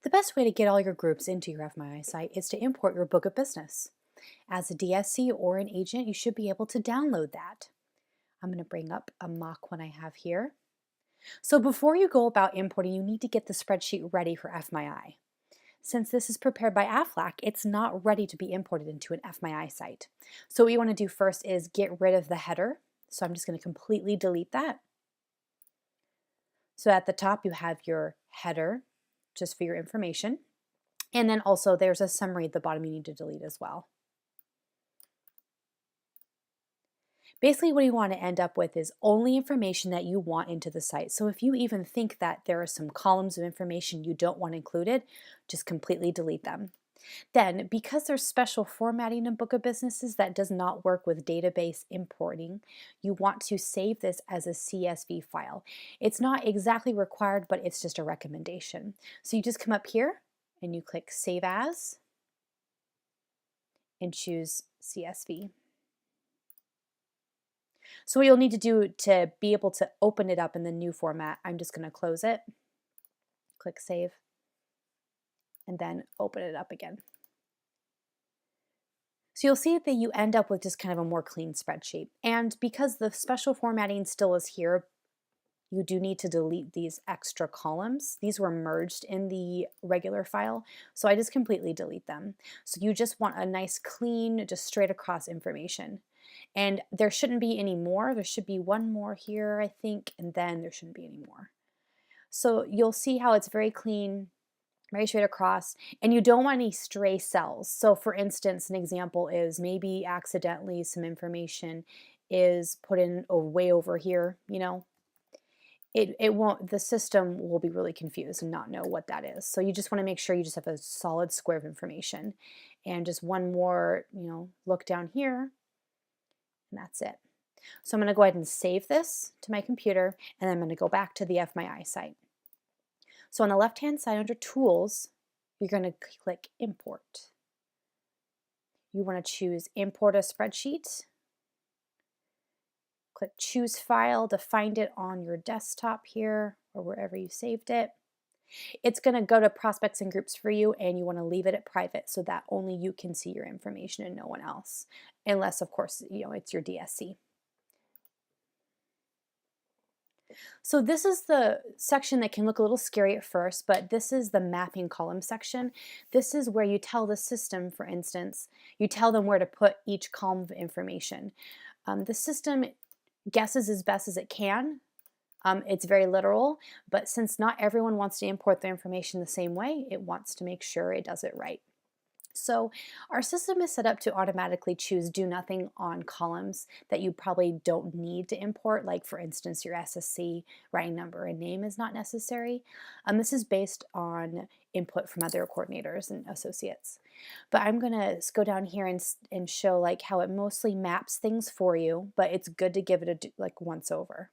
The best way to get all your groups into your FMYI site is to import your book of business. As a DSC or an agent, you should be able to download that. I'm going to bring up a mock one I have here. So before you go about importing, you need to get the spreadsheet ready for FMYI. Since this is prepared by Aflac, it's not ready to be imported into an FMYI site. So what you want to do first is get rid of the header. So I'm just going to completely delete that. So at the top you have your header, just for your information. And then also there's a summary at the bottom you need to delete as well. Basically what you want to end up with is only information that you want into the site. So if you even think that there are some columns of information you don't want included, just completely delete them. Then, because there's special formatting in Book of Businesses that does not work with database importing, you want to save this as a CSV file. It's not exactly required, but it's just a recommendation. So you just come up here and you click Save As and choose CSV. So what you'll need to do to be able to open it up in the new format, I'm just going to close it, click Save, and then open it up again. So you'll see that you end up with just kind of a more clean spreadsheet. And because the special formatting still is here, you do need to delete these extra columns. These were merged in the regular file, so I just completely delete them. So you just want a nice clean, just straight across information. And there shouldn't be any more. There should be one more here, I think, and then there shouldn't be any more. So you'll see how it's very clean, very straight across, and you don't want any stray cells. So for instance, an example is maybe accidentally some information is put in way over here, you know. It won't, the system will be really confused and not know what that is. So you just want to make sure you just have a solid square of information. And just one more, look down here, and that's it. So I'm going to go ahead and save this to my computer, and then I'm going to go back to the FMYI site. So on the left-hand side under Tools, you're going to click Import. You want to choose Import a Spreadsheet. Click Choose File to find it on your desktop here or wherever you saved it. It's going to go to Prospects and Groups for you, and you want to leave it at private so that only you can see your information and no one else, unless of course it's your DSC. So this is the section that can look a little scary at first, but this is the mapping column section. This is where you tell the system, for instance, you tell them where to put each column of information. The system guesses as best as it can. It's very literal, but since not everyone wants to import their information the same way, it wants to make sure it does it right. So our system is set up to automatically choose do nothing on columns that you probably don't need to import, like for instance your SSC, writing number, and name is not necessary. This is based on input from other coordinators and associates. But I'm going to go down here and show like how it mostly maps things for you, but it's good to give it a once over.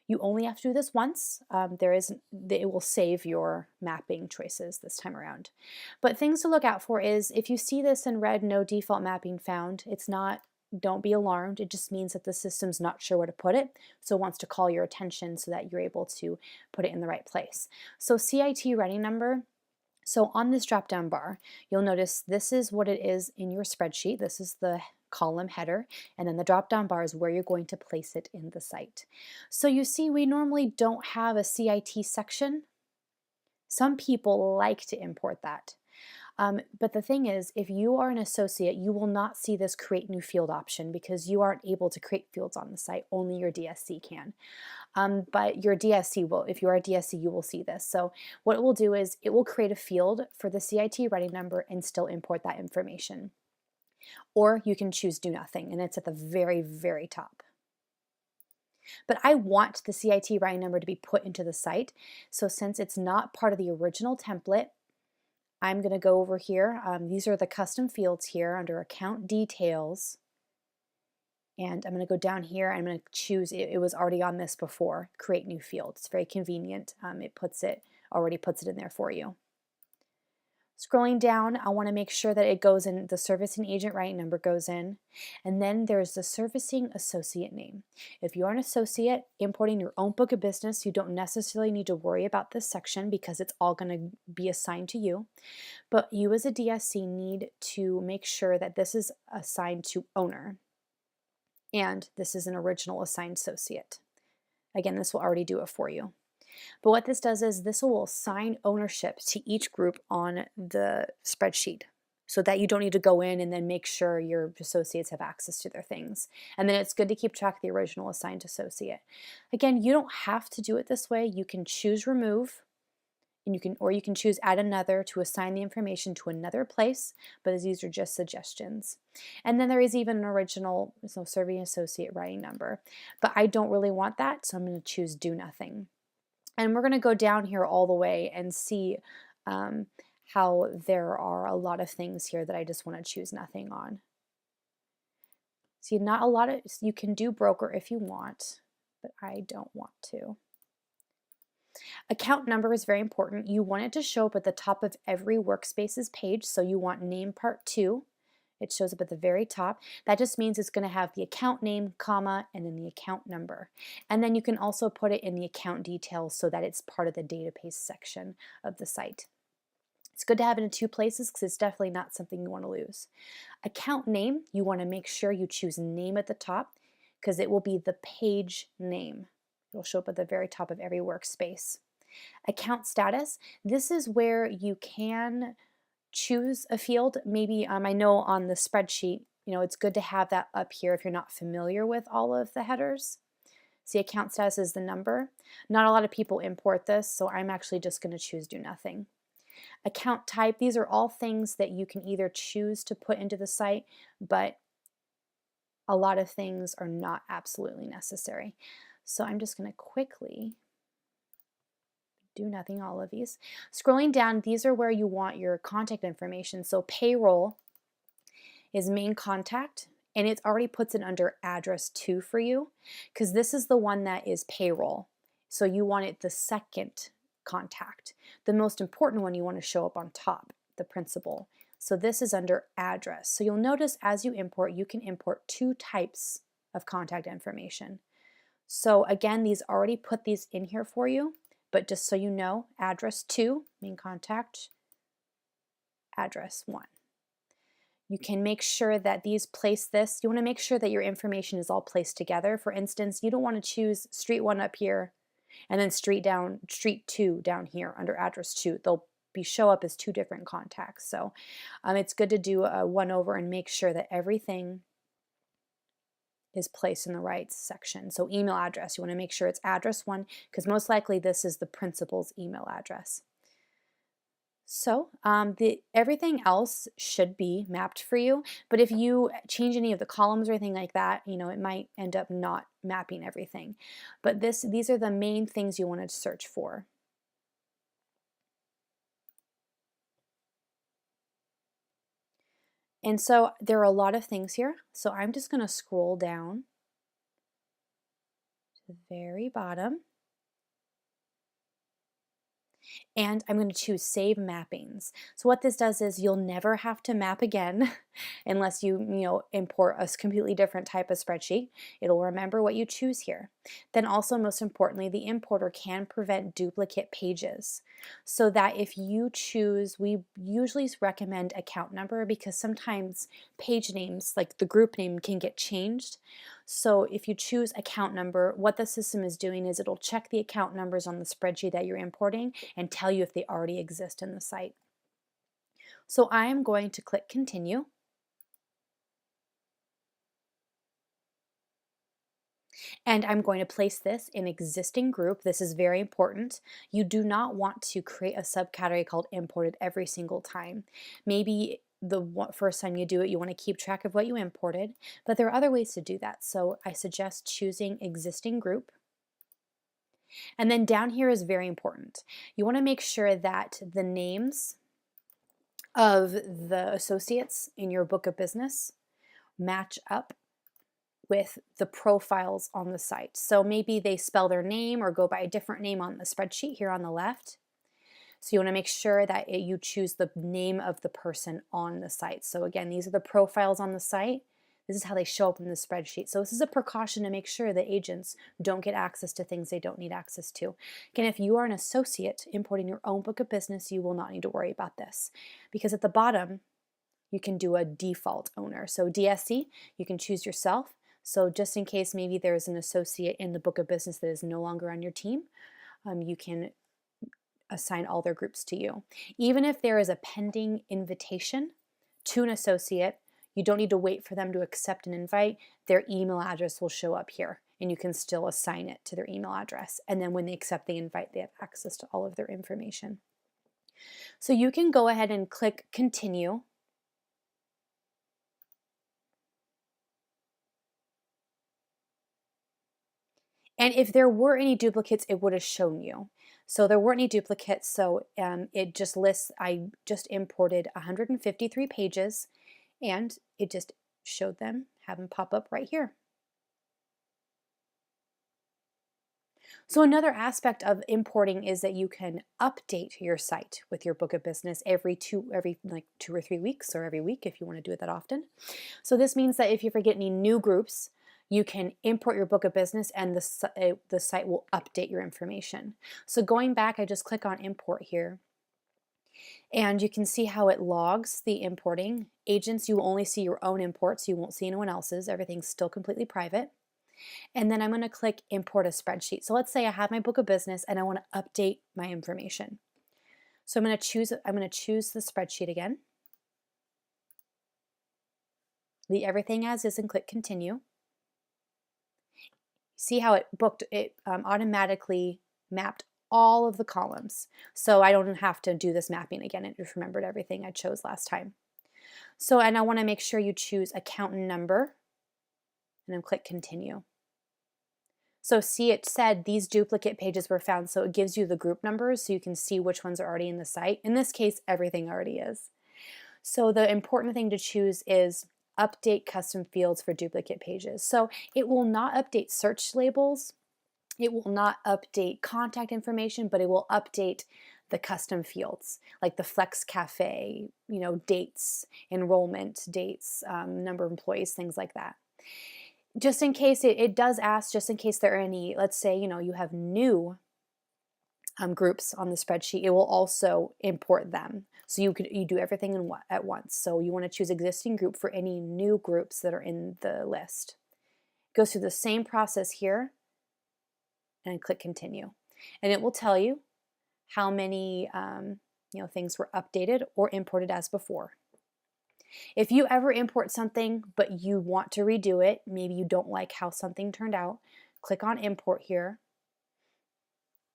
You only have to do this once. It will save your mapping choices this time around. But things to look out for is if you see this in red, no default mapping found, it's not, don't be alarmed. It just means that the system's not sure where to put it, so it wants to call your attention so that you're able to put it in the right place. So CIT writing number. So on this drop-down bar, you'll notice this is what it is in your spreadsheet. This is the column header, and then the drop-down bar is where you're going to place it in the site. So you see we normally don't have a CIT section. Some people like to import that. But the thing is, if you are an associate, you will not see this create new field option because you aren't able to create fields on the site. Only your DSC can. But your DSC will, if you are a DSC, you will see this. So what it will do is it will create a field for the CIT writing number and still import that information. Or you can choose do nothing, and it's at the very, very top. But I want the CIT writing number to be put into the site. So since it's not part of the original template, I'm going to go over here. These are the custom fields here under Account Details. And I'm going to go down here. I'm going to choose, it was already on this before, Create New Field. It's very convenient. It already puts it in there for you. Scrolling down, I want to make sure that it goes in, the servicing agent right number goes in, and then there's the servicing associate name. If you're an associate importing your own book of business, you don't necessarily need to worry about this section because it's all going to be assigned to you. But you as a DSC need to make sure that this is assigned to owner, and this is an original assigned associate. Again, this will already do it for you. But what this does is this will assign ownership to each group on the spreadsheet so that you don't need to go in and then make sure your associates have access to their things. And then it's good to keep track of the original assigned associate. Again, you don't have to do it this way. You can choose remove, and you can choose add another to assign the information to another place, but these are just suggestions. And then there is even an original serving associate writing number, but I don't really want that, so I'm going to choose do nothing. And we're going to go down here all the way and see how there are a lot of things here that I just want to choose nothing on. See, not a lot of, you can do broker if you want, but I don't want to. Account number is very important. You want it to show up at the top of every Workspaces page, so you want name part 2. It shows up at the very top. That just means it's going to have the account name, comma, and then the account number. And then you can also put it in the account details so that it's part of the database section of the site. It's good to have it in 2 places because it's definitely not something you want to lose. Account name, you want to make sure you choose name at the top because it will be the page name. It'll show up at the very top of every workspace. Account status, this is where you can choose a field. Maybe I know on the spreadsheet, it's good to have that up here if you're not familiar with all of the headers. See, account status is the number. Not a lot of people import this, so I'm actually just going to choose do nothing. Account type, these are all things that you can either choose to put into the site, but a lot of things are not absolutely necessary. So I'm just going to quickly do nothing, all of these. Scrolling down, these are where you want your contact information. So payroll is main contact, and it already puts it under address 2 for you because this is the one that is payroll. So you want it the second contact. The most important one you want to show up on top, the principal. So this is under address. So you'll notice as you import, you can import 2 types of contact information. So again, these already put these in here for you. But just so you know, address 2, main contact, address 1. You can make sure that these place this. You want to make sure that your information is all placed together. For instance, you don't want to choose street 1 up here and then street 2 down here under address 2. They'll show up as 2 different contacts. So it's good to do a 1 over and make sure that everything is placed in the right section. So email address, you want to make sure it's address 1 because most likely this is the principal's email address. So everything else should be mapped for you, but if you change any of the columns or anything like that, it might end up not mapping everything. But these are the main things you want to search for. And so there are a lot of things here. So I'm just going to scroll down to the very bottom. And I'm going to choose Save Mappings. So what this does is you'll never have to map again unless you import a completely different type of spreadsheet. It'll remember what you choose here. Then also, most importantly, the importer can prevent duplicate pages. So that if you choose, we usually recommend account number because sometimes page names, like the group name, can get changed. So if you choose account number, what the system is doing is it'll check the account numbers on the spreadsheet that you're importing and tell you if they already exist in the site. So I am going to click continue. And I'm going to place this in existing group. This is very important. You do not want to create a subcategory called imported every single time. Maybe the first time you do it, you want to keep track of what you imported, but there are other ways to do that. So I suggest choosing existing group. And then down here is very important. You want to make sure that the names of the associates in your book of business match up with the profiles on the site. So maybe they spell their name or go by a different name on the spreadsheet here on the left. So you want to make sure that you choose the name of the person on the site. So again, these are the profiles on the site. This is how they show up in the spreadsheet. So this is a precaution to make sure that agents don't get access to things they don't need access to. Again, if you are an associate importing your own book of business, you will not need to worry about this, because at the bottom, you can do a default owner. So DSC, you can choose yourself. So just in case maybe there's an associate in the book of business that is no longer on your team, you can assign all their groups to you. Even if there is a pending invitation to an associate, you don't need to wait for them to accept an invite. Their email address will show up here, and you can still assign it to their email address. And then when they accept the invite, they have access to all of their information. So you can go ahead and click Continue. And if there were any duplicates, it would have shown you. So there weren't any duplicates, so it just lists, I just imported 153 pages, and it just showed them, have them pop up right here. So another aspect of importing is that you can update your site with your book of business every like 2 or 3 weeks, or every week if you want to do it that often. So this means that if you ever get any new groups, you can import your book of business and the site will update your information. So going back, I just click on import here, and you can see how it logs the importing. Agents, you will only see your own imports. You won't see anyone else's. Everything's still completely private. And then I'm going to click import a spreadsheet. So let's say I have my book of business and I want to update my information. So I'm going to choose the spreadsheet again. Leave everything as is and click continue. See how it automatically mapped all of the columns. So I don't have to do this mapping again. It just remembered everything I chose last time. So, and I want to make sure you choose account number and then click continue. So see, it said these duplicate pages were found, so it gives you the group numbers so you can see which ones are already in the site. In this case, everything already is. So the important thing to choose is update custom fields for duplicate pages. So it will not update search labels, it will not update contact information, but it will update the custom fields like the Flex Cafe, dates, enrollment dates, number of employees, things like that. Just in case it does ask, just in case there are any, let's say, you have new groups on the spreadsheet, it will also import them. So you do everything at once. So you want to choose existing group for any new groups that are in the list. It goes through the same process here, and click continue. And it will tell you how many things were updated or imported as before. If you ever import something but you want to redo it, maybe you don't like how something turned out, click on import here,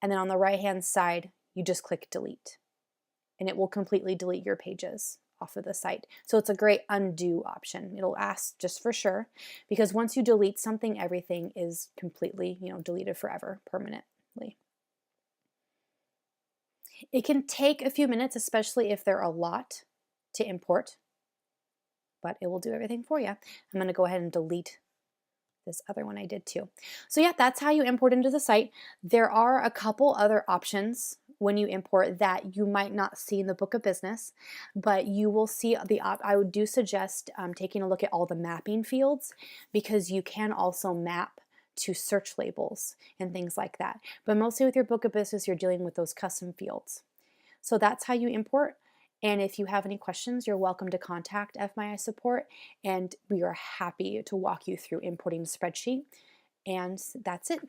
and then on the right hand side you just click delete, and it will completely delete your pages off of the site. So it's a great undo option. It'll ask just for sure, because once you delete something, everything is completely deleted forever, permanently. It can take a few minutes, especially if there are a lot to import, but it will do everything for you. I'm going to go ahead and delete this other one I did too. So yeah, that's how you import into the site. There are a couple other options when you import that you might not see in the book of business, but you will see I would suggest taking a look at all the mapping fields, because you can also map to search labels and things like that. But mostly with your book of business, you're dealing with those custom fields. So that's how you import. And if you have any questions, you're welcome to contact FMYI support, and we are happy to walk you through importing a spreadsheet. And that's it.